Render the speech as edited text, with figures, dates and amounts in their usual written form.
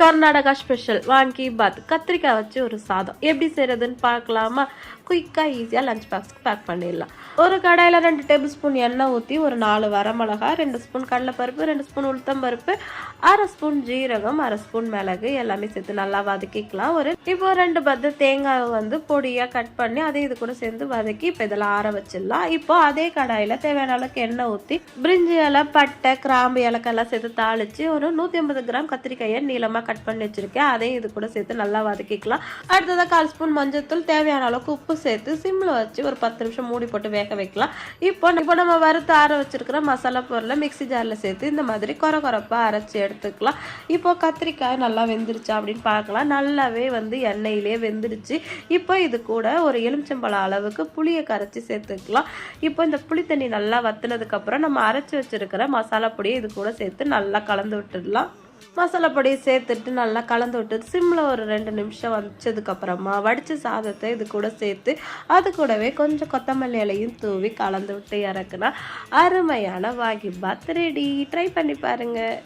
Karnataka special வாங்கி பாத் கத்திரிக்காய் வச்சு ஒரு சாதம் எப்படி செய்யறதுன்னு பார்க்கலாமா? குயிக்காக ஈஸியாக லஞ்ச் பாக்ஸ்க்கு பேக் பண்ணிடலாம். ஒரு கடாயில் 2 டேபிள் ஸ்பூன் எண்ணெய் ஊற்றி ஒரு 4 வரமிளகா, 2 ஸ்பூன் கடலைப்பருப்பு, 2 ஸ்பூன் உளுத்தம்பருப்பு, 1/2 ஸ்பூன் ஜீரகம், 1/2 ஸ்பூன் மிளகு எல்லாமே சேர்த்து நல்லா வதக்கிக்கலாம். இப்போ 2 பத்து தேங்காய் வந்து பொடியாக கட் பண்ணி அதை இது கூட சேர்ந்து வதக்கி இப்போ இதெல்லாம் ஆற வச்சிடலாம். இப்போ அதே கடாயில் தேவையான அளவுக்கு எண்ணெய் ஊற்றி பிரிஞ்சி இலை, பட்டை, கிராம்பு, ஏலக்காயெல்லாம் சேர்த்து தாளித்து ஒரு 150 கிராம் கத்திரிக்காயை நீளமாக கட் பண்ணி வச்சிருக்கேன். அதையும் இது கூட சேர்த்து நல்லா வதக்கிக்கலாம். அடுத்ததாக 1/4 ஸ்பூன் மஞ்சத்தூள், தேவையான அளவுக்கு உப்பு சேர்த்து சிம்மில் வச்சு ஒரு 10 நிமிஷம் மூடி போட்டு வேக வைக்கலாம். இப்போ நம்ம வறுத்து ஆற வச்சிருக்கிற மசாலா பொருளை மிக்ஸி ஜாரில் சேர்த்து இந்த மாதிரி கொரப்பாக அரைச்சி எடுத்துக்கலாம். இப்போ கத்திரிக்காய் நல்லா வெந்துருச்சா அப்படின்னு பார்க்கலாம். நல்லாவே வந்து எண்ணெயிலே வெந்துருச்சு. இப்போ இது கூட ஒரு எலுமிச்சம்பழம் அளவுக்கு புளியை கரைச்சி சேர்த்துக்கலாம். இப்போ இந்த புளி தண்ணி நல்லா வத்துனதுக்கப்புறம் நம்ம அரைச்சி வச்சிருக்கிற மசாலா பொடியை இது கூட சேர்த்து நல்லா கலந்து விட்டுடலாம். மசாலா பொடியை சேர்த்துட்டு நல்லா கலந்து விட்டு சிம்மில் ஒரு 2 நிமிஷம் வச்சதுக்கப்புறமா வடித்த சாதத்தை இது கூட சேர்த்து அது கூடவே கொஞ்சம் கொத்தமல்லி இலையும் தூவி கலந்து விட்டு இறக்குனா அருமையான வாங்கி பாத் ரெடி. ட்ரை பண்ணி பாருங்கள்.